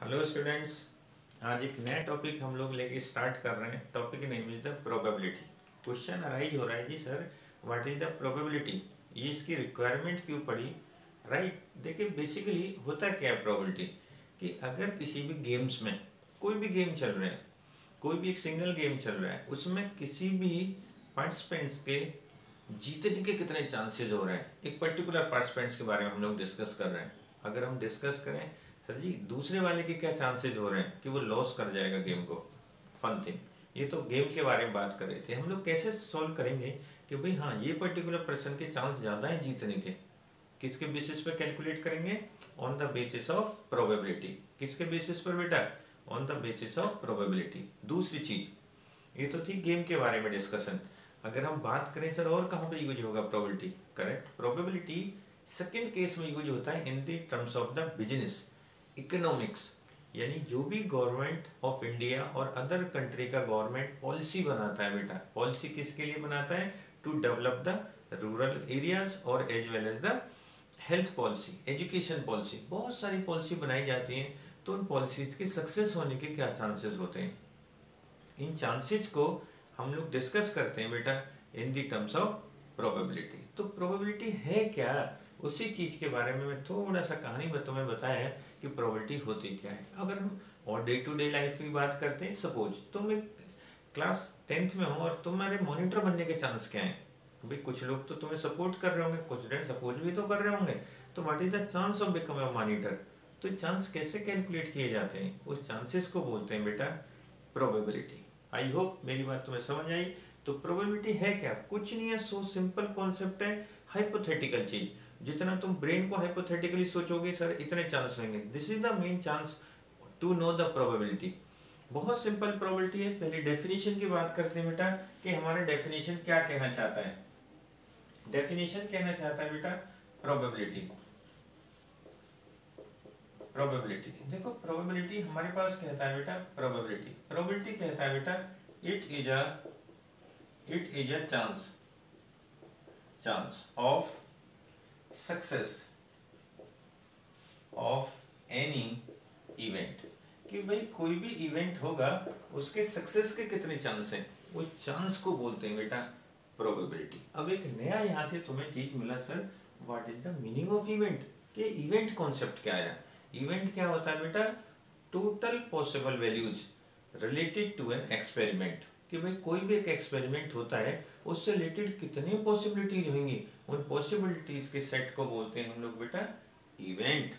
Hello students. आज एक नया टॉपिक हम लोग लेके स्टार्ट कर रहे हैं। Topic name is the probability. Question arise हो रहा है जी sir, what is the probability, ये इसकी रिक्वायरमेंट क्यों पड़ी। राइट, देखिए बेसिकली होता क्या है प्रोबेबिलिटी कि अगर किसी भी गेम्स में कोई भी गेम चल रहे हैं, कोई भी एक सिंगल गेम चल रहा है, उसमें किसी भी पार्टिसिपेंट्स के जीतने के कितने चांसेस हो रहे हैं, एक पर्टिकुलर पार्टिसिपेंट्स के बारे में हम लोग डिस्कस कर रहे हैं। अगर हम डिस्कस करें सर जी दूसरे वाले के क्या चांसेस हो रहे हैं कि वो लॉस कर जाएगा गेम को, फन थिंग, ये तो गेम के बारे में बात कर रहे थे। हम लोग कैसे सॉल्व करेंगे कि भाई हाँ ये पर्टिकुलर पर्सन के चांस ज़्यादा हैं जीतने के, किसके बेसिस पे कैलकुलेट करेंगे, on the basis of probability. किसके बेसिस पर बेटा, on the basis of probability. दूसरी चीज ये तो थी गेम के बारे में डिस्कशन। अगर हम बात करें सर और कहाँ पे यूज होगा probability, correct, probability second case में यूज होता है in the terms of the business economics. यानी जो भी गवर्नमेंट ऑफ इंडिया और अदर कंट्री का गवर्नमेंट पॉलिसी बनाता है बेटा, पॉलिसी किसके लिए बनाता है, to develop the rural areas और as well as the health policy, education policy, बहुत सारी पॉलिसी बनाई जाती हैं। तो उन पॉलिसीज के सक्सेस होने के क्या चांसेस होते हैं, इन चांसेस को हम लोग डिस्कस करते हैं बेटा इन दी टर्म्स ऑफ प्रोबेबिलिटी। तो प्रोबेबिलिटी है क्या, उसी चीज़ के बारे में मैं थोड़ा सा कहानी में तुम्हें बताया है कि प्रोबेबिलिटी होती क्या है। अगर हम और डे टू डे लाइफ की बात करते हैं, सपोज तुम एक क्लास 10th में हो और तुम्हारे मॉनिटर बनने के चांस क्या हैं। भाई कुछ लोग तो तुम्हें सपोर्ट कर रहे होंगे, कुछ स्टूडेंट सपोर्ट भी तो कर रहे होंगे, तो what is the chance of become a monitor. तो चांस कैसे कैलकुलेट किए जाते हैं, उस चांसेस को बोलते हैं बेटा प्रोबेबिलिटी। आई होप मेरी बात तुम्हें समझ आई। तो प्रोबेबिलिटी है क्या, कुछ नहीं है, सो सिंपल कॉन्सेप्ट है, हाइपोथेटिकल चीज। जितना तुम ब्रेन को हाइपोथेटिकली सोचोगे सर इतने चांस होंगे, this is the main chance to know the probability. बहुत सिंपल प्रोबेबिलिटी है। पहले डेफिनेशन की बात करते हैं बेटा कि हमारा डेफिनेशन क्या कहना चाहता है। डेफिनेशन कहना चाहता है बेटा प्रोबेबिलिटी। प्रोबेबिलिटी देखो, प्रोबेबिलिटी हमारे पास कहता है बेटा प्रोबेबिलिटी, प्रोबेबिलिटी कहता है बेटा it is a chance of success of any event, कि भाई कोई भी इवेंट होगा उसके सक्सेस के कितने चांस हैं, उस चांस को बोलते हैं बेटा प्रोबेबिलिटी। अब एक नया यहाँ से तुम्हें चीज मिला sir, what is the meaning of event, कि इवेंट कॉन्सेप्ट क्या है। इवेंट क्या होता है बेटा, total possible values related to an experiment, कि भाई कोई भी एक एक्सपेरिमेंट होता है उससे रिलेटेड कितनी पॉसिबिलिटीज होंगी, उन पॉसिबिलिटीज के सेट को बोलते हैं हम लोग बेटा इवेंट।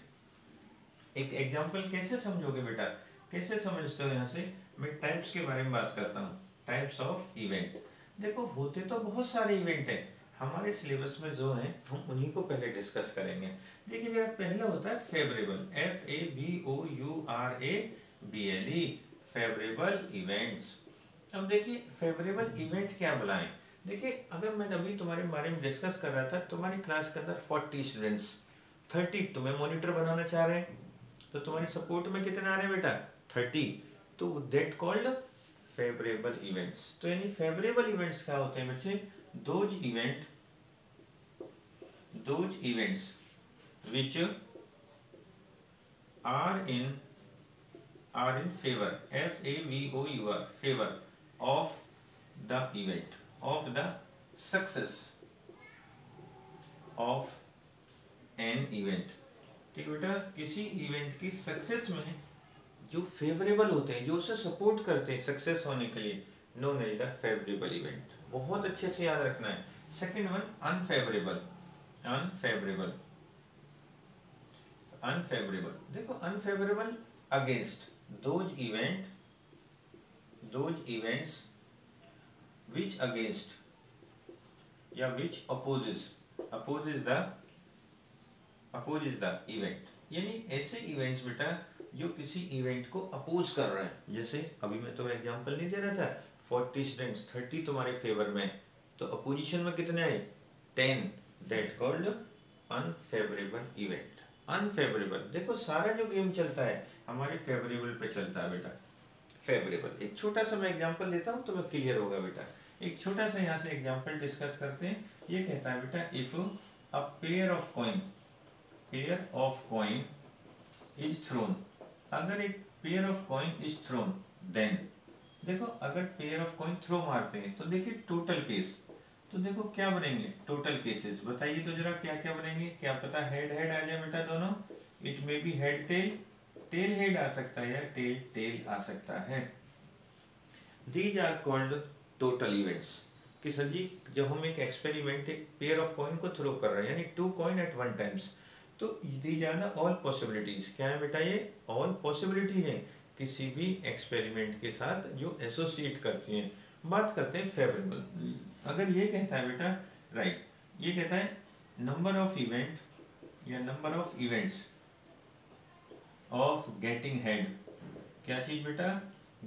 एक एग्जांपल कैसे समझोगे बेटा, कैसे समझते हो, यहाँ से मैं टाइप्स के बारे में बात करता हूँ, टाइप्स ऑफ इवेंट। देखो होते तो बहुत सारे इवेंट हैं हमारे सिलेबस में जो हैं, हम उन्हीं को पहले डिस्कस करेंगे। देखिए जरा पहला होता है फेवरेबल, FAVOURABLE, फेवरेबल इवेंट्स। अब देखिए फेवरेबल इवेंट क्या बुलाएं। देखिए अगर मैं अभी तुम्हारे बारे में डिस्कस कर रहा था, तुम्हारी क्लास के अंदर 40 स्टूडेंट्स, 30 तुम्हें मॉनिटर बनाना चाह रहे हैं, तो तुम्हारी सपोर्ट में कितने आ रहे हैं बेटा 30, तो दैट कॉल्ड फेवरेबल इवेंट्स। तो यानी फेवरेबल इवेंट्स क्या होते हैं बच्चे, those events which are in favor, FAVOUR, favor of the event, of the success of an event। ठीक बेटा, किसी इवेंट की सक्सेस में जो फेवरेबल होते हैं, जो उसे सपोर्ट करते हैं सक्सेस होने के लिए, known as the favourable event. बहुत अच्छे से याद रखना है। Second one unfavourable, unfavourable, unfavourable देखो unfavourable against those events which against या विच अपोजेज द इवेंट, यानी ऐसे इवेंट्स बेटा जो किसी इवेंट को अपोज कर रहे हैं। जैसे अभी मैं तो एग्जांपल नहीं दे रहा था, 40 स्टूडेंट्स, 30 तुम्हारे फेवर में, तो अपोजिशन में कितने आए 10, that called unfavourable event. Unfavourable देखो सारा जो गेम चलता है हमारे फेवरेबल पे चलता है बेटा, फेवरेबल। एक छोटा सा मैं एग्जांपल देता हूँ तो मैं क्लियर होगा बेटा। एक छोटा सा यहाँ से एग्जांपल डिस्कस करते हैं। ये कहता है बेटा if a pair of coin is thrown, अगर एक pair of coin is thrown then, देखो अगर पेयर ऑफ कॉइन थ्रो मारते हैं तो देखिए टोटल केस, तो देखो क्या बनेंगे टोटल केसेस, बताइए तो जरा क्या क्या बनेंगे, क्या पता हेड हेड आ जाए बेटा दोनों, it may be head tail, tail head आ सकता है या टेल टेल आ सकता है। These are called total events, कि सर जी जब हम एक एक्सपेरिमेंट एक पेयर ऑफ कॉइन को थ्रो कर रहे हैं यानी 2 कॉइन एट 1 टाइम्स, तो these are the all possibilities, क्या है बेटा ये ऑल पॉसिबिलिटी है किसी भी एक्सपेरिमेंट के साथ जो एसोसिएट करती हैं। बात करते हैं फेवरेबल, अगर ये कहता है बेटा राइट, ये कहता है नंबर ऑफ इवेंट या number of events of getting head, क्या चीज बेटा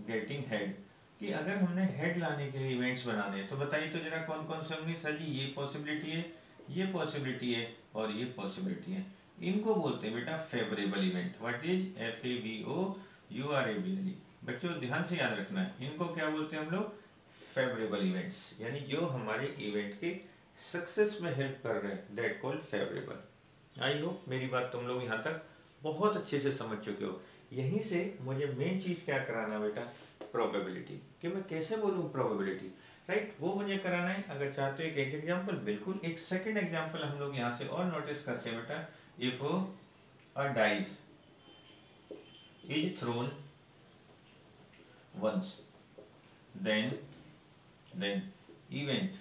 गेटिंग हेड, कि अगर हमने हेड लाने के लिए इवेंट्स बनाने हैं तो बताइए तो जरा कौन कौन से होंगे, सर जी ये पॉसिबिलिटी है, ये पॉसिबिलिटी है और ये पॉसिबिलिटी है, इनको बोलते हैं बेटा favourable event. What is FAVOURABLE, बच्चों ध्यान से याद रखना है, इनको क्या बोलते हैं हम लोग फेवरेबल इवेंट्स, यानी जो हमारे इवेंट के सक्सेस में हेल्प कर रहे हैं, that called favourable. I hope मेरी बात तुम लोग यहाँ तक बहुत अच्छे से समझ चुके हो। यहीं से मुझे मेन चीज क्या कराना बेटा प्रोबेबिलिटी, कि मैं कैसे बोलूँ प्रोबेबिलिटी, राइट वो मुझे कराना है। अगर चाहते हो एक एग्जांपल, बिल्कुल एक सेकंड एग्जांपल हम लोग यहाँ से और नोटिस करते हैं बेटा, if a dice is thrown once then event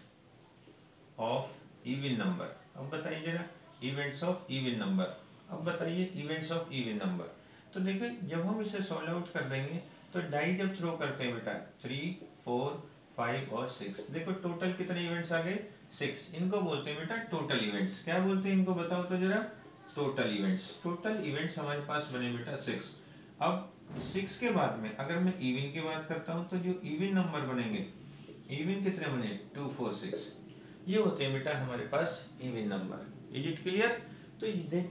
of even number, अब बताइए जरा इवेंट्स ऑफ इवन नंबर, अब बताइए इवेंट्स ऑफ इवन नंबर, तो देखिए जब हम इसे सॉल्व आउट कर देंगे तो डाई जब थ्रो करते हैं बेटा 3, 4, 5 और 6, देखो टोटल कितने इवेंट्स आ गए 6, इनको बोलते हैं बेटा टोटल इवेंट्स, क्या बोलते हैं इनको बताओ तो जरा टोटल इवेंट्स। टोटल इवेंट्स हमारे पास बने बेटा 6। अब 6 के बाद में अगर मैं इवन की बात करता हूं तो जो इवन नंबर बनेंगे, इवन कितने बने 2, 4, 6, ये होते हैं बेटा हमारे पास even number. Is it clear? तो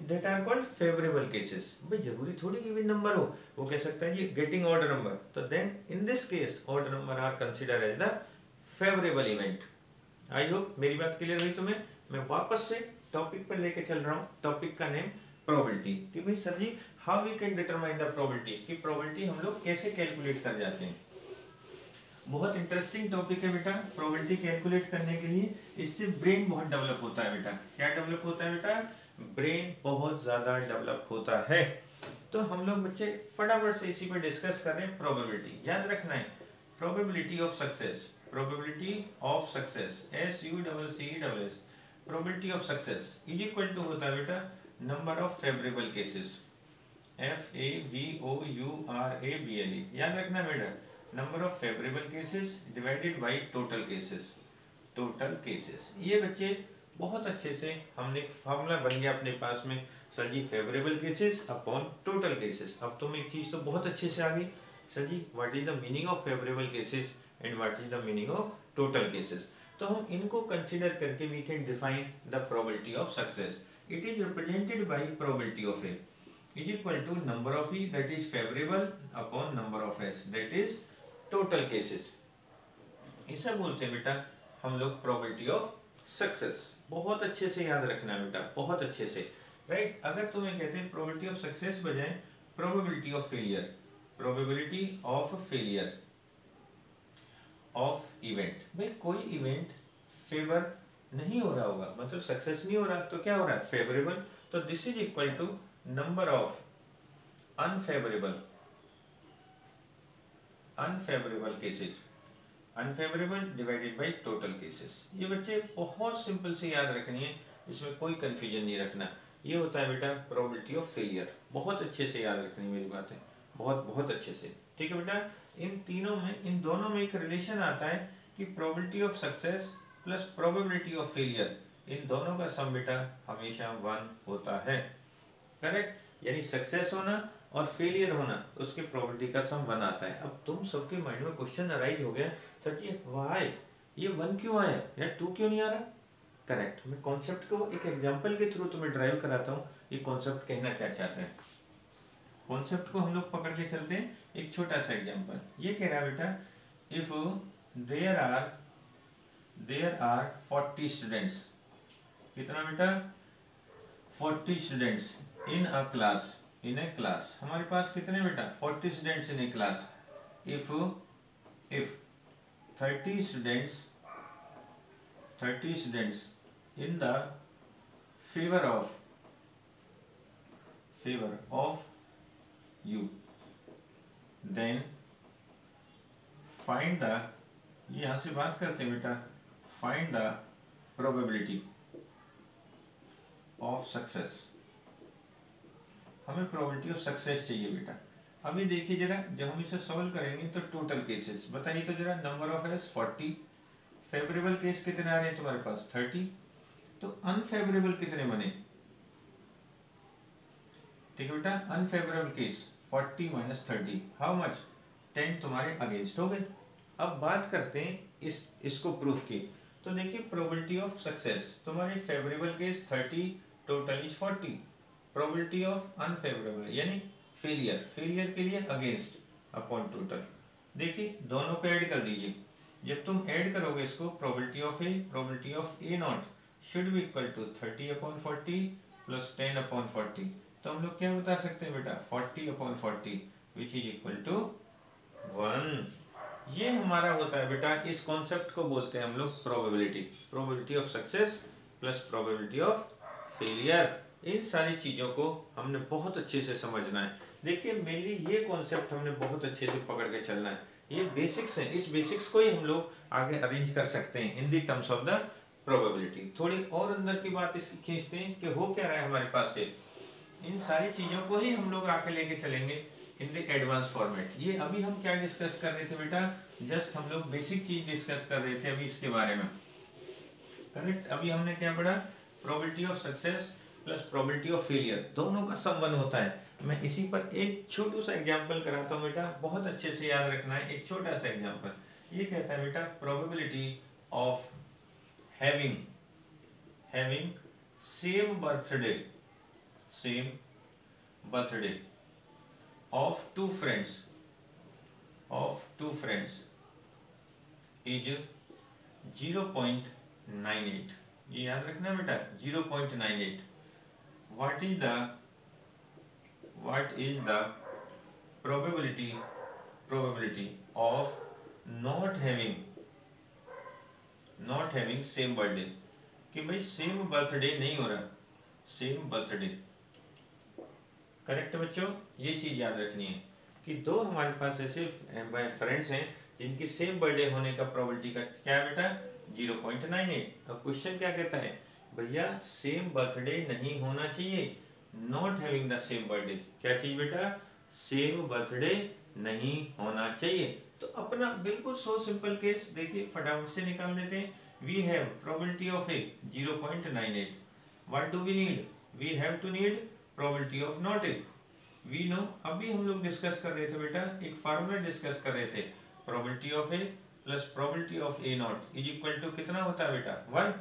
that are called favourable cases. भाई जरूरी थोड़ी इवन नंबर हो, वो कह सकता है ये गेटिंग ऑड नंबर, तो then in this case odd number are consider as the favourable event. I hope मेरी बात क्लियर हुई तुम्हें। मैं वापस से टॉपिक पर लेके चल रहा हूँ, टॉपिक का नेम प्रोबेबिलिटी, कि भाई sir ji how we can determine the probability, कि प्रोबेबिलिटी हम लोग कैसे कैलकुलेट कर जाते हैं। बहुत इंटरेस्टिंग टॉपिक है बेटा प्रोबेबिलिटी कैलकुलेट करने के लिए, इससे ब्रेन बहुत डेवलप होता है बेटा। क्या डेवलप होता है बेटा? ब्रेन बहुत ज्यादा डेवलप होता है। तो हम लोग बच्चे फटाफट से इसी पे डिस्कस कर रहे हैं प्रोबेबिलिटी। याद रखना है probability of success, probability of success SUCCESS, probability of success is equal to होता है बेटा number of favourable cases, FAVOURABLE। याद रखना बेटा number of favourable cases divided by total cases, total cases. ये बच्चे बहुत अच्छे से हमने फॉर्मूला बन गया अपने पास में, सर जी favourable cases upon total cases. अब तुम एक चीज तो बहुत अच्छे से आ गई, sir ji what is the meaning of favourable cases and what is the meaning of total cases. तो हम इनको कंसीडर करके we can define the probability of success. It is represented by probability of A is equal to number of E that is favourable upon number of S that is total cases. इसे बोलते हैं बेटा हम लोग probability of success. बहुत अच्छे से याद रखना है बेटा, बहुत अच्छे से, राइट। अगर तुम्हें कहते हैं प्रोबेबिलिटी ऑफ सक्सेस बजाय probability of failure, probability of failure of event, भाई कोई इवेंट फेवर नहीं हो रहा होगा, मतलब सक्सेस नहीं हो रहा, तो क्या हो रहा है फेवरेबल, तो this is equal to number of unfavourable cases, unfavourable divided by total cases. ये बच्चे बहुत सिंपल से याद रखनी है, इसमें कोई कंफ्यूजन नहीं रखना। ये होता है बेटा प्रोबेबिलिटी ऑफ फेलियर, बहुत अच्छे से याद रखनी मेरी बात है, बहुत बहुत अच्छे से, ठीक है बेटा। इन तीनों में, इन दोनों में एक रिलेशन आता है कि probability of success plus probability of failure, इन दोनों का सम बेटा हमेशा 1 होता है, करेक्ट। यानी सक्सेस होना और फेलियर होना, उसके प्रोबेबिलिटी का सम 1 आता है। अब तुम सबके माइंड में क्वेश्चन अराइज हो गया, सर जी व्हाई ये 1 क्यों आया या 2 क्यों नहीं आ रहा? करेक्ट, मैं कॉन्सेप्ट को एक एग्जांपल के थ्रू तुम्हें ड्राइव कराता हूँ, ये कॉन्सेप्ट कहना क्या चाहता है। कॉन्सेप्ट को हम लोग पकड़ के चलते हैं, एक छोटा सा एग्जांपल। ये कह रहा है बेटा इफ देयर आर 40 स्टूडेंट्स, कितना बेटा 40 students in a class, in A class, हमारे पास कितने बेटा 40 students in A class. If 30 students in the favor of you, then find the, ये यहां से बात करते हैं बेटा, find the probability of success, हमें probability of success चाहिए बेटा। अभी देखिए जरा, जब हम इसे सॉल्व करेंगे तो टोटल केसेस बताइए तो जरा, number of S 40, favourable case कितने आ रहे हैं तुम्हारे पास 30, तो अनफेवरेबल कितने बने, ठीक है बेटा, unfavourable case 40 minus 30 how much 10 तुम्हारे अगेंस्ट हो गए। अब बात करते हैं इसको प्रूफ की, तो देखिए प्रोबेबिलिटी ऑफ सक्सेस, तुम्हारे favourable case 30, total is 40, probability of unfavourable यानी फेलियर के लिए अगेंस्ट अपॉन टोटल। देखिए दोनों को ऐड कर दीजिए, जब तुम ऐड करोगे इसको, probability of A not should be equal to 30 upon 40 plus 10 upon 40, तो हम लोग क्या बता सकते हैं बेटा 40 upon 40 which is equal to 1। ये हमारा होता है बेटा, इस कॉन्सेप्ट को बोलते हैं हम लोग probability of success plus probability of failure. इन सारी चीज़ों को हमने बहुत अच्छे से समझना है। देखिए मेनली ये कॉन्सेप्ट हमने बहुत अच्छे से पकड़ के चलना है, ये बेसिक्स हैं, इस बेसिक्स को ही हम लोग आगे अरेंज कर सकते हैं इन the terms of the probability. थोड़ी और अंदर की बात इसकी खींचते हैं कि हो क्या रहा है हमारे पास से, इन सारी चीज़ों को ही हम लोग आके लेके चलेंगे इन द एडवांस फॉर्मेट। ये अभी हम क्या डिस्कस कर रहे थे बेटा, जस्ट हम लोग बेसिक चीज डिस्कस कर रहे थे अभी इसके बारे में, करेक्ट। अभी हमने क्या पढ़ा, probability of success plus probability of failure, दोनों का संबंध होता है। मैं इसी पर एक छोटू सा एग्जांपल कराता हूँ बेटा, बहुत अच्छे से याद रखना है। एक छोटा सा एग्जांपल ये कहता है बेटा, probability of having same birthday of two friends is 0.98, ये याद रखना बेटा 0.98। what is the probability of not having same birthday, कि भाई सेम बर्थडे नहीं हो रहा, सेम बर्थडे, करेक्ट बच्चों। ये चीज याद रखनी है कि दो हमारे पास ऐसे फ्रेंड्स हैं जिनकी सेम बर्थडे होने का प्रोबेबिलिटी का क्या बेटा 0.98। अब क्वेश्चन क्या कहता है, भैया सेम बर्थडे नहीं होना चाहिए, not having the same birthday, क्या चाहिए बेटा सेम बर्थडे नहीं होना चाहिए। तो अपना बिल्कुल सो सिंपल केस देखिए फटाफट से निकाल देते हैं। We have probability of A 0.98, what do we need, we have to need probability of not A, we know. अभी हम लोग डिस्कस कर रहे थे बेटा, एक फार्मूला डिस्कस कर रहे थे, probability of A plus probability of A not is equal to कितना होता है बेटा 1।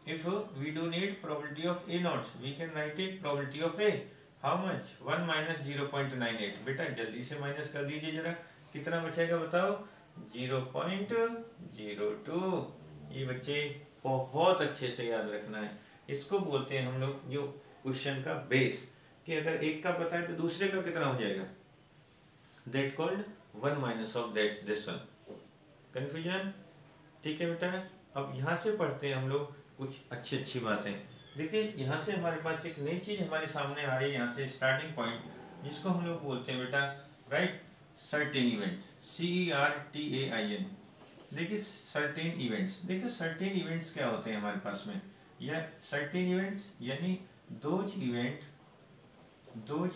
If we do need probability of A not we can write it probability of A how much 1 minus 0.98। बेटा जल्दी से माइनस कर दीजिए जरा, कितना बचेगा बताओ 0.02। ये बच्चे बहुत अच्छे से याद रखना है, इसको बोलते हैं हम लोग जो क्वेश्चन का बेस, कि अगर एक का पता है तो दूसरे का कितना हो जाएगा, that called 1 minus of that this one, confusion, ठीक है बेटा। अब यहाँ से पढ़ते हैं हम लोग कुछ अच्छी बातें। देखिए यहाँ से हमारे पास एक नई चीज हमारे सामने आ रही है, यहाँ से स्टार्टिंग पॉइंट, जिसको हम लोग बोलते हैं बेटा राइट सर्टेन इवेंट, CERTAIN। देखिए सर्टेन इवेंट्स, देखिए सर्टेन इवेंट्स क्या होते हैं हमारे पास में, या सर्टेन इवेंट्स यानी those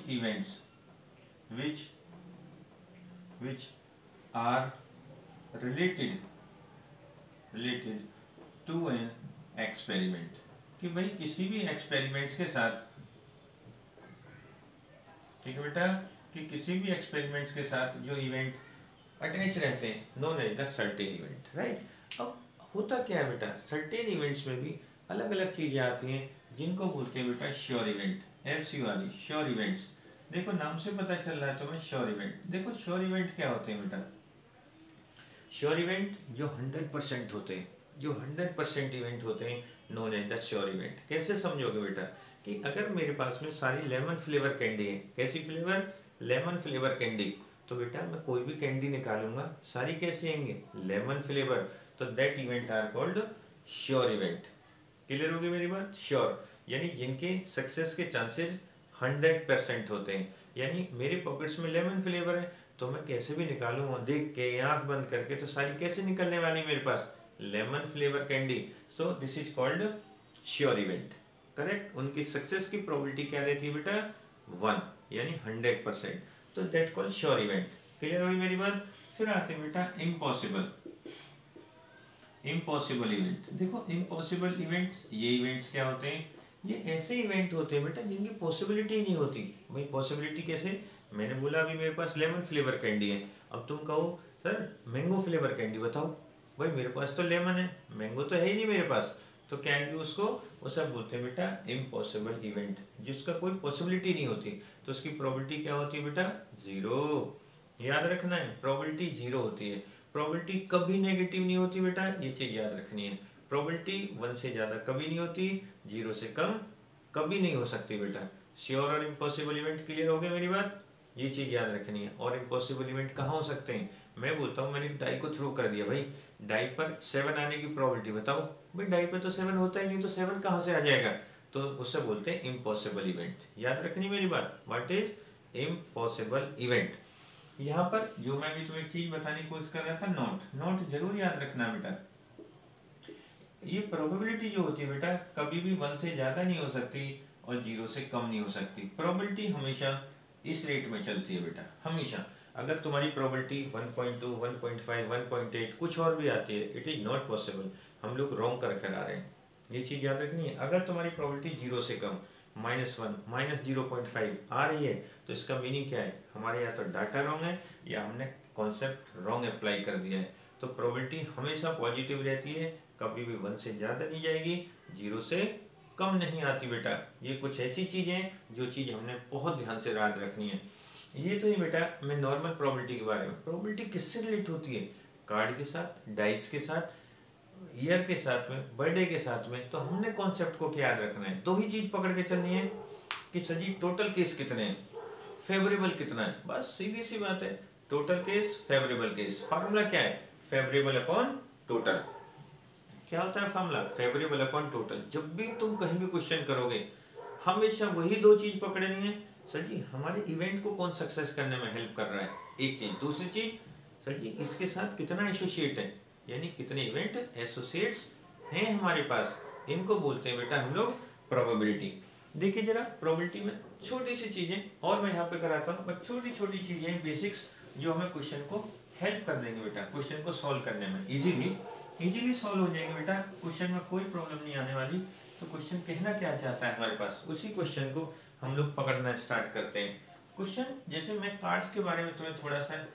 events which are related to an experiment, कि भाई किसी भी एक्सपेरिमेंट्स के साथ, ठीक है बेटा, कि किसी भी एक्सपेरिमेंट्स के साथ जो इवेंट अटैच रहते हैं known as the certain event, right. अब होता क्या है बेटा, सर्टेन इवेंट्स में भी अलग अलग चीजें आती हैं जिनको बोलते हैं बेटा sure event, SURE, sure events. देखो नाम से पता चल रहा है तुम्हें श्योर इवेंट। देखो श्योर इवेंट क्या होते हैं बेटा, श्योर इवेंट जो 100% होते हैं, जो 100% इवेंट होते हैं known as the sure event. कैसे समझोगे बेटा, कि अगर मेरे पास में सारी लेमन फ्लेवर कैंडी है, कैसी फ्लेवर, लेमन फ्लेवर कैंडी, तो बेटा मैं कोई भी कैंडी निकालूंगा सारी कैसी आएंगे, लेमन फ्लेवर, तो that event are called sure event. Clear होगी मेरी बात, श्योर यानी जिनके सक्सेस के चांसेस 100% होते हैं। यानी मेरे पॉकेट्स में लेमन फ्लेवर है तो मैं कैसे भी निकालूंगा देख के आंख बंद करके, तो सारी कैसे निकलने वाली मेरे पास, lemon flavour candy. So this is called sure event, correct. उनकी सक्सेस की प्रोबेबिलिटी क्या रहती है बेटा, 1 यानी 100%, तो that called sure event. Clear हुई मेरी बात। फिर आते हैं बेटा इम्पॉसिबल, इम्पॉसिबल इवेंट। देखो इम्पॉसिबल इवेंट्स, ये इवेंट्स क्या होते हैं, ये ऐसे इवेंट होते हैं बेटा जिनकी पॉसिबिलिटी ही नहीं होती। भाई पॉसिबिलिटी कैसे, मैंने बोला अभी मेरे पास लेमन फ्लेवर कैंडी है, अब तुम कहो सर मैंगो फ्लेवर कैंडी बताओ, भाई मेरे पास तो लेमन है, मैंगो तो है ही नहीं मेरे पास, तो क्या है कि उसको वो सब बोलते हैं बेटा इम्पॉसिबल इवेंट, जिसका कोई पॉसिबिलिटी नहीं होती, तो उसकी प्रोबेबिलिटी क्या होती है बेटा, 0। याद रखना है, प्रोबेबिलिटी 0 होती है। प्रोबेबिलिटी कभी नेगेटिव नहीं होती बेटा, ये चीज याद रखनी है। प्रोबेबिलिटी 1 से ज्यादा कभी नहीं होती, 0 से कम कभी नहीं हो सकती बेटा। श्योर और इम्पॉसिबल इवेंट क्लियर हो गई मेरी बात, ये चीज याद रखनी है। और इम्पॉसिबल इवेंट कहाँ हो सकते हैं, मैं बोलता हूँ मैंने डाई को थ्रो कर दिया, भाई डाई पर 7 आने की प्रोबेबिलिटी बताओ, भाई डाई पर तो 7 होता ही नहीं, तो 7 कहाँ से आ जाएगा, तो उससे बोलते हैं इम्पॉसिबल इवेंट। याद रखनी मेरी बात, व्हाट इज इम्पॉसिबल इवेंट। यहाँ पर जो मैं भी तुम्हें एक चीज बताने की कोशिश कर रहा था, नोट नोट जरूर याद रखना बेटा। ये प्रोबेबिलिटी जो होती है बेटा कभी भी 1 से ज्यादा नहीं हो सकती और 0 से कम नहीं हो सकती। प्रोबेबिलिटी हमेशा इस रेट में चलती है बेटा, हमेशा। अगर तुम्हारी प्रोबेबिलिटी 1.2, 1.5, 1.8 कुछ और भी आती है, इट इज नॉट पॉसिबल, हम लोग रॉन्ग कर कर आ रहे हैं, ये चीज याद रखनी है। अगर तुम्हारी प्रोबेबिलिटी 0 से कम, -1, -0.5 आ रही है, तो इसका मीनिंग क्या है, हमारे यहाँ तो डाटा रॉन्ग है या हमने कॉन्सेप्ट रॉन्ग अप्लाई कर दिया है। तो प्रोबेबिलिटी हमेशा पॉजिटिव रहती है, कभी भी 1 से ज़्यादा नहीं जाएगी, 0 से कम नहीं आती बेटा। ये कुछ ऐसी चीज़ें हैं जो चीज़ हमने बहुत ध्यान से याद रखनी है। ये तो ही बेटा मैं नॉर्मल प्रोबेबिलिटी के बारे में, प्रोबेबिलिटी किससे रिलेट होती है, कार्ड के साथ, डाइस के साथ, ईयर के साथ में, बर्थडे के साथ में। तो हमने कॉन्सेप्ट को क्या याद रखना है, 2 ही चीज़ पकड़ के चलनी है कि सर जी टोटल केस कितने हैं, फेवरेबल कितना है, बस सीधी सी बात है, total case favourable case. Formula क्या है, फेवरेबल अपॉन टोटल। क्या होता है फार्मूला, फेवरेबल अपॉन टोटल। जब भी तुम कहीं भी क्वेश्चन करोगे हमेशा वही 2 चीज पकड़नी है, सर जी हमारे इवेंट को कौन सक्सेस करने में हेल्प कर रहा है, एक चीज। दूसरी चीज, सर जी इसके साथ कितना एसोसिएट है, यानी कितने इवेंट एसोसिएट्स हैं हमारे पास, इनको बोलते हैं बेटा हम लोग प्रोबेबिलिटी। देखिए जरा प्रोबेबिलिटी में छोटी सी चीजें और मैं यहाँ पे कराता हूँ, बस छोटी छोटी चीजें बेसिक्स जो हमें क्वेश्चन को हेल्प कर देंगे बेटा, क्वेश्चन को सॉल्व करने में इजीली सॉल्व हो जाएंगे बेटा, क्वेश्चन में कोई प्रॉब्लम नहीं आने वाली। तो क्वेश्चन कहना क्या चाहता है हमारे पास, उसी क्वेश्चन को हम लोग पकड़ना स्टार्ट करते हैं। क्वेश्चन जैसे मैं कार्ड्स के बारे में तुम्हें थोड़ा सा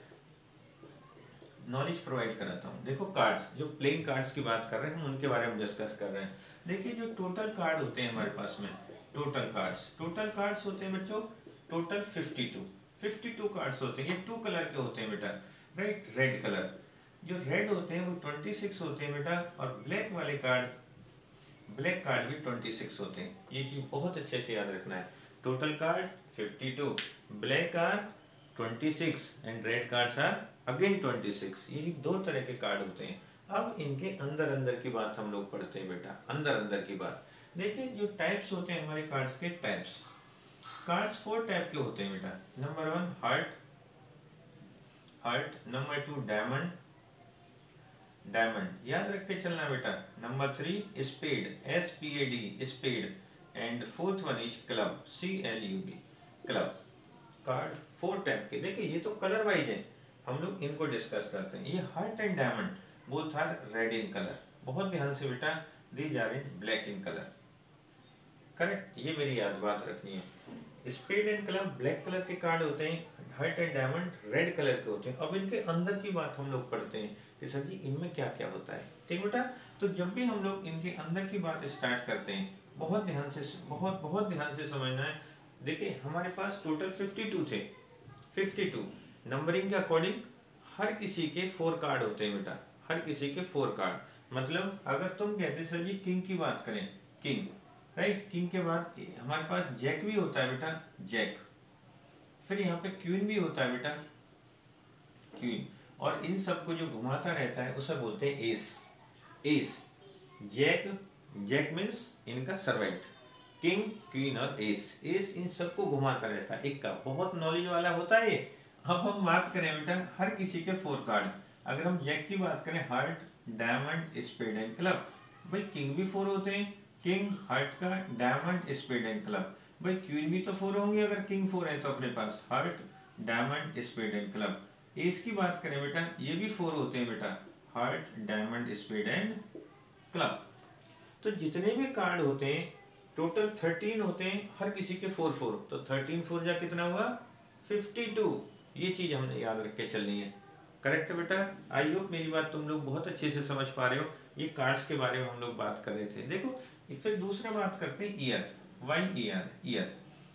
नॉलेज प्रोवाइड कराता हूँ। देखो कार्ड्स, जो प्लेइंग कार्ड्स की बात कर रहे हैं हम उनके बारे में डिस्कस कर रहे हैं। देखिए जो टोटल कार्ड होते हैं हमारे पास में, टोटल कार्ड्स होते हैं बच्चों, टोटल 52 कार्ड्स होते हैं। ये 2 कलर के होते हैं बेटा, राइट, रेड कलर। जो रेड होते हैं वो 26 होते हैं बेटा, और ब्लैक कार्ड भी 26 होते हैं। ये चीज बहुत अच्छे से याद रखना है, total card 52, black are 26 and red cards are again 26। ये 2 तरह के कार्ड होते हैं। अब इनके अंदर की बात हम लोग पढ़ते हैं बेटा, अंदर की बात। देखिए जो टाइप्स होते हैं हमारे कार्ड्स के टाइप्स, कार्ड्स 4 टाइप के होते हैं बेटा। नंबर 1 हार्ट, नंबर 2 डायमंड, याद रख के चलना बेटा। Number 3 spade, SPAD, spade, and 4th one is club, CLUB, club. Card 4 type के। देखिए ये तो कलर वाइज है, हम लोग इनको डिस्कस करते हैं। ये heart and diamond both are red in colour, बहुत ध्यान से बेटा, these are in black in colour, correct, ये मेरी याद बात रखनी है। Spade and club black colour के कार्ड होते हैं, heart and diamond red colour के होते हैं। अब इनके अंदर की बात हम लोग पढ़ते हैं कि सर जी इनमें क्या क्या होता है, ठीक बेटा। तो जब भी हम लोग इनके अंदर की बात स्टार्ट करते हैं, बहुत ध्यान से समझना है। देखिए हमारे पास टोटल 52 थे, 52 नंबरिंग के अकॉर्डिंग हर किसी के 4 कार्ड होते हैं बेटा, हर किसी के 4 कार्ड। मतलब अगर तुम कहते सर जी किंग की बात करें, किंग राइट। किंग के बाद हमारे पास जैक भी होता है बेटा, जैक। फिर यहाँ पे क्वीन भी होता है बेटा, क्वीन। और इन सबको जो घुमाता रहता है उसे बोलते हैं ace. Ace, jack, jack means इनका सर्वेंट, किंग, क्वीन और एस। एस इन सबको घुमाता रहता है। एक का बहुत नॉलेज वाला होता है ये। अब हम बात करें बेटा हर किसी के 4 कार्ड। अगर हम जैक की बात करें, heart, diamond, spade and club. भाई किंग भी 4 होते हैं, किंग, हार्ट का, डायमंड, स्पेड एंड क्लब। भाई क्वीन भी तो 4 होंगे अगर किंग 4 है तो अपने पास, heart, diamond, spade and club. Ace की बात करें बेटा, ये भी 4 होते हैं बेटा, heart, diamond, spade and club. तो जितने भी कार्ड होते हैं टोटल 13 होते हैं, हर किसी के 4 4। तो 13 4 जा कितना हुआ, 52। ये चीज हमने याद रख के चलनी है। करेक्ट है बेटा। आई होप मेरी बात तुम लोग बहुत अच्छे से समझ पा रहे हो। ये कार्ड्स के बारे में हम लोग बात कर रहे थे। देखो फिर दूसरा बात करते हैं ईयर, वाई ईयर, ईयर।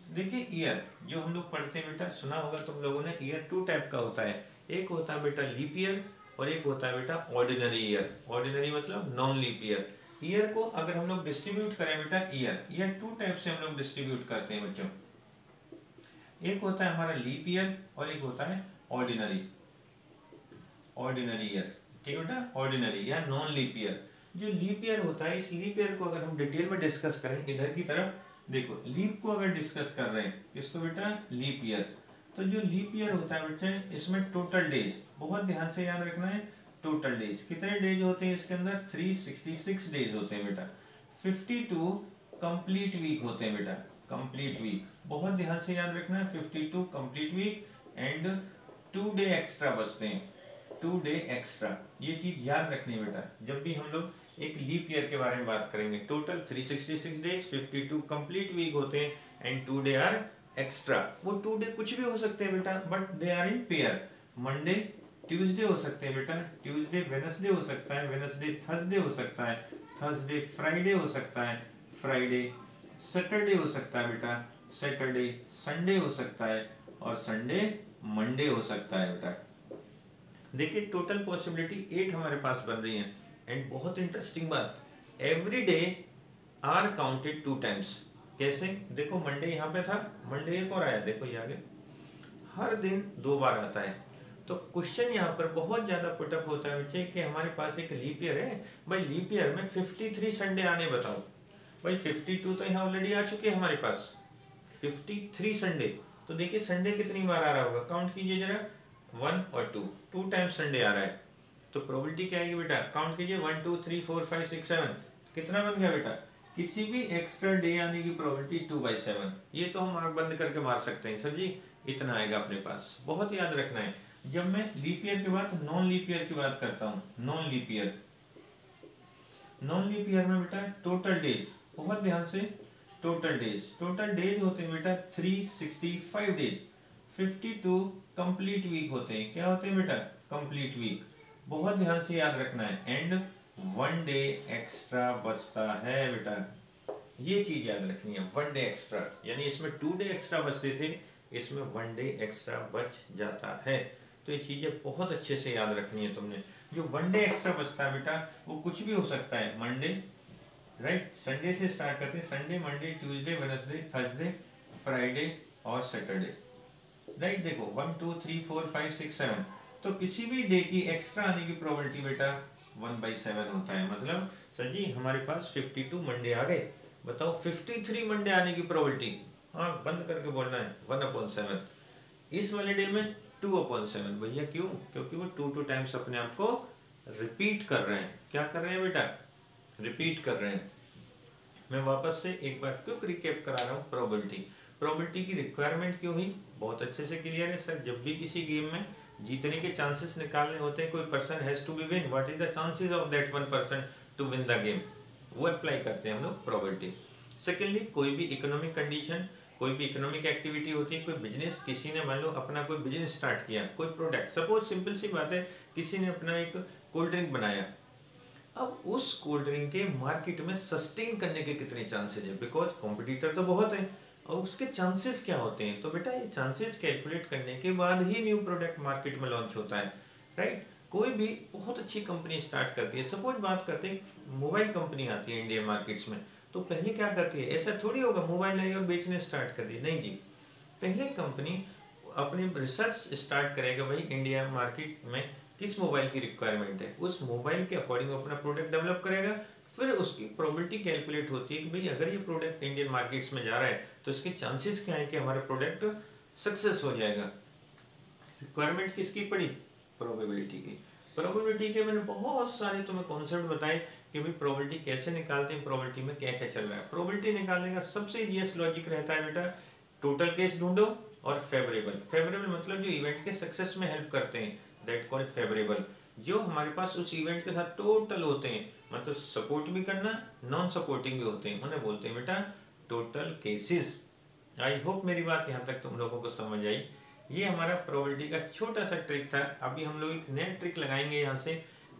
देखिए ईयर जो हम लोग पढ़ते हैं बेटा, सुना होगा तुम लोगों ने, ईयर 2 टाइप का होता है। एक होता है बेटा लीप ईयर और एक होता है बेटा ऑर्डिनरी ईयर। ऑर्डिनरी मतलब नॉन लीप ईयर। ईयर को अगर हम लोग डिस्ट्रीब्यूट करें बेटा, ईयर 2 टाइप से हम लोग डिस्ट्रीब्यूट करते हैं बच्चों। एक होता है हमारा लीप ईयर और एक होता है ऑर्डिनरी, ऑर्डिनरी ईयर। ठीक है बेटा, ऑर्डिनरी या नॉन लीप ईयर। जो लीप ईयर होता है, इस लीप ईयर को अगर हम डिटेल में डिस्कस करें, इधर की तरफ देखो, लीप को अगर डिस्कस कर रहे हैं, किसको बेटा, लीप ईयर। तो जो लीप ईयर होता है बच्चे, इसमें टोटल डेज, बहुत ध्यान से याद रखना है, टोटल डेज कितने डेज होते हैं इसके अंदर, 366 डेज होते हैं बेटा। 52 कंप्लीट वीक होते हैं बेटा, कंप्लीट वीक, बहुत ध्यान से याद रखना है, 52 complete week and 2 day extra बचते हैं, 2 डे एक्स्ट्रा। ये चीज याद रखनी है बेटा जब भी हम लोग एक लीप ईयर के बारे में बात करेंगे। टोटल 366 डेज, 52 कंप्लीट वीक होते हैं एंड 2 डे आर एक्स्ट्रा। वो 2 डे कुछ भी हो सकते हैं बेटा, but they are in pair. Monday Tuesday हो सकते हैं बेटा, ट्यूसडे वेडनेसडे हो सकता है, वेडनेसडे थर्सडे हो सकता है, थर्सडे फ्राइडे हो सकता है, फ्राइडे सैटरडे हो सकता है बेटा, सैटरडे संडे हो सकता है और संडे मंडे हो सकता है बेटा। देखिए टोटल पॉसिबिलिटी 8 हमारे पास बन रही है। एंड बहुत इंटरेस्टिंग बात, every day are counted 2 times. कैसे, देखो मंडे यहाँ पे था, मंडे एक और आया, देखो ये आगे, हर दिन 2 बार आता है। तो क्वेश्चन यहाँ पर बहुत ज्यादा पुटअप होता है बच्चे कि हमारे पास एक लीप ईयर है, भाई लीप ईयर में 53 संडे आने बताओ। भाई 52 तो यहाँ ऑलरेडी आ चुके हैं हमारे पास, 53 संडे। तो देखिए संडे कितनी बार आ रहा होगा, काउंट कीजिए जरा, 1 और 2 टाइम संडे आ रहा है। तो प्रोबेबिलिटी क्या आएगी बेटा, काउंट कीजिए, 1 2 3 4 5 6 7, कितना बन गया बेटा, किसी भी एक्स्ट्रा डे आने की प्रोबेबिलिटी 2/7। ये तो हम आंख बंद करके मार सकते हैं सर जी, इतना आएगा अपने पास। बहुत याद रखना है जब मैं लीप ईयर की बात, नॉन लीप ईयर की बात करता हूँ, non leap year, non leap year में बेटा टोटल डेज, बहुत ध्यान से, टोटल डेज होते हैं बेटा 365 डेज, 52 कंप्लीट वीक होते हैं। क्या होते हैं बेटा, कंप्लीट वीक, बहुत ध्यान से याद रखना है। एंड 1 डे एक्स्ट्रा बचता है बेटा, ये चीज याद रखनी है, 1 डे एक्स्ट्रा, यानी इसमें 2 डे एक्स्ट्रा बचते थे, इसमें 1 डे एक्स्ट्रा बच जाता है। तो ये चीजें बहुत अच्छे से याद रखनी है तुमने। जो 1 डे एक्स्ट्रा बचता है बेटा वो कुछ भी हो सकता है, मंडे, राइट, संडे से स्टार्ट करते हैं, Sunday, Monday, Tuesday, Wednesday, Thursday, Friday और सैटरडे, राइट। देखो 1 2 3 4 5 6 7, तो किसी भी डे की एक्स्ट्रा आने की प्रोबेबिलिटी बेटा 1/7 होता है। मतलब सर जी हमारे पास 52 मंडे आ गए, बताओ 53 मंडे आने की प्रोबेबिलिटी, हाँ बंद करके बोलना है, 1/7। इस वाले डे में 2/7, भैया क्यों, क्योंकि वो 2 टाइम्स अपने आप को रिपीट कर रहे हैं। क्या कर रहे हैं बेटा, रिपीट कर रहे हैं। मैं वापस से एक बार क्विक रिकैप करा रहा हूँ, प्रोबेबिलिटी की रिक्वायरमेंट क्यों हुई, बहुत अच्छे से क्लियर है सर। जब भी किसी गेम में जीतने के चांसेस निकालने होते हैं, कोई person has to be win, what is the chances of that one person to win the game, वो अप्लाई करते हैं हम लोग प्रोबेबिलिटी। सेकेंडली, कोई भी इकोनॉमिक कंडीशन, कोई भी इकोनॉमिक एक्टिविटी होती है, कोई बिजनेस, किसी ने मान लो अपना कोई बिजनेस स्टार्ट किया, कोई प्रोडक्ट, सपोज सिंपल सी बात है, किसी ने अपना एक कोल्ड ड्रिंक बनाया, अब उस कोल्ड ड्रिंक के मार्केट में सस्टेन करने के कितने चांसेस है, बिकॉज कॉम्पिटिटर तो बहुत है, और उसके चांसेस क्या होते हैं। तो बेटा ये चांसेस कैलकुलेट करने के बाद ही न्यू प्रोडक्ट मार्केट में लॉन्च होता है, राइट। कोई भी बहुत अच्छी कंपनी स्टार्ट करती है, सपोज बात करते हैं मोबाइल कंपनी आती है इंडियन मार्केट्स में, तो पहले क्या करती है, ऐसा थोड़ी होगा मोबाइल आई और बेचने स्टार्ट कर दिए, नहीं जी। पहले कंपनी अपनी रिसर्च स्टार्ट करेगा, भाई इंडिया मार्केट में किस मोबाइल की रिक्वायरमेंट है, उस मोबाइल के अकॉर्डिंग अपना प्रोडक्ट डेवलप करेगा। फिर उसकी प्रोबेबिलिटी कैलकुलेट होती है कि भाई अगर ये प्रोडक्ट इंडियन मार्केट्स में जा रहा है तो इसके चांसेस क्या है कि हमारा प्रोडक्ट सक्सेस हो जाएगा। रिक्वायरमेंट किसकी पड़ी, प्रोबेबिलिटी की। प्रोबेबिलिटी के मैंने बहुत सारे तुम्हें कॉन्सेप्ट बताए कि भाई प्रोबेबिलिटी कैसे निकालते हैं, प्रोबेबिलिटी में क्या क्या चल रहा है। प्रोबेबिलिटी निकालने का सबसे इजीएस्ट लॉजिक रहता है बेटा, टोटल केस ढूंढो और फेवरेबल। फेवरेबल मतलब जो इवेंट के सक्सेस में हेल्प करते हैं, दैट कॉल्ड फेवरेबल। जो हमारे पास उस इवेंट के साथ टोटल होते हैं, मतलब सपोर्ट भी करना, नॉन सपोर्टिंग भी होते हैं, उन्हें बोलते हैं बेटा टोटल केसेस। आई होप मेरी बात यहाँ तक तुम लोगों को समझ आई। ये हमारा प्रोबेबिलिटी का छोटा सा ट्रिक था। अभी हम लोग एक नया ट्रिक लगाएंगे यहाँ से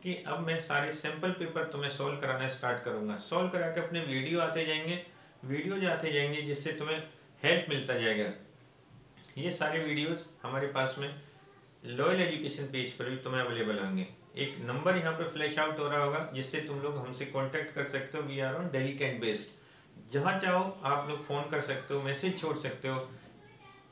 कि अब मैं सारे सैम्पल पेपर तुम्हें सॉल्व कराना स्टार्ट करूँगा। सॉल्व करा के अपने वीडियो आते जाएंगे जिससे तुम्हें हेल्प मिलता जाएगा। ये सारे वीडियोस हमारे पास में लॉयल एजुकेशन पेज पर भी तुम्हें अवेलेबल होंगे। एक नंबर यहाँ पे फ्लैश आउट हो रहा होगा जिससे तुम लोग हमसे कांटेक्ट कर सकते हो। We are on Delhi cantt based. जहाँ चाहो आप लोग फ़ोन कर सकते हो, मैसेज छोड़ सकते हो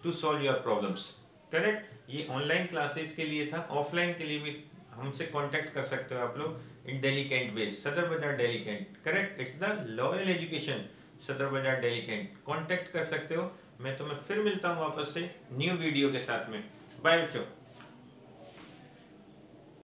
to solve your problems. Correct. ये ऑनलाइन क्लासेस के लिए था, ऑफलाइन के लिए भी हमसे कांटेक्ट कर सकते हो आप लोग इन Delhi cantt based, Sadar Bazaar Delhi cantt. Correct, it's the loyal education Sadar Bazaar Delhi cantt. Contact कर सकते हो। मैं तुम्हें फिर मिलता हूँ वापस से न्यू वीडियो के साथ में। बाय बच्चों।